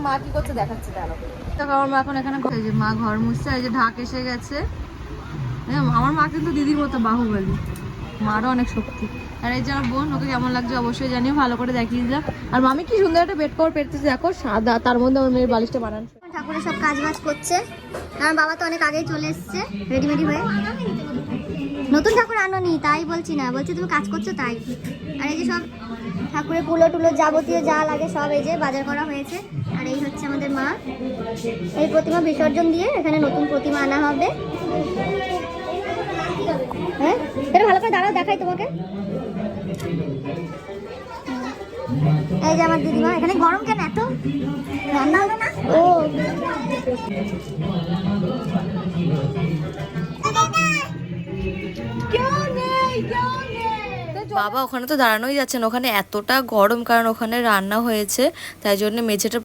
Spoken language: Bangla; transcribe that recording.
মা কি করছে দেখাচ্ছে দাঁড়াও। দেখো আমার মা এখন এখানে এই যে মা ঘর মুছছে, এই যে ঢাক এসে গেছে। আমার মা কিন্তু দিদির মতো বাহুবলী, মারও অনেক শক্তি। আর এই যে আমার বোন, ওকে কেমন লাগছে অবশ্যই জানিও, ভালো করে দেখিয়ে দিলাম। আর মামি কি সুন্দর একটা বেড কভার পেতেছে দেখো, সাদা, তার মধ্যে আমার মেয়ের বালিশটা বানানো। ঠাকুরের সব কাজ বাজ করছে। আমার বাবা তো অনেক আগেই চলে এসছে রেডিমেডি হয়ে। নতুন ঠাকুর আনোনি তাই বলছি না, বলছি তুমি কাজ করছো তাই। আর এই যে সব ঠাকুরের কুলো টুলো যাবতীয় যা লাগে সব এই যে বাজার করা হয়েছে। আর এই হচ্ছে আমাদের মা, এই প্রতিমা বিসর্জন দিয়ে এখানে নতুন প্রতিমা আনা হবে। হ্যাঁ এটা ভালো করে দাঁড়াও, দেখাই তোমাকে। এই যে আমার দিদিমা, এখানে গরম কেন এত, রান্না হবে না? ও বাবা ওখানে তো দাঁড়ানোই যাচ্ছে না, ওখানে এতটা গরম, কারণ ওখানে রান্না হয়েছে, তাই জন্য মেঝেটা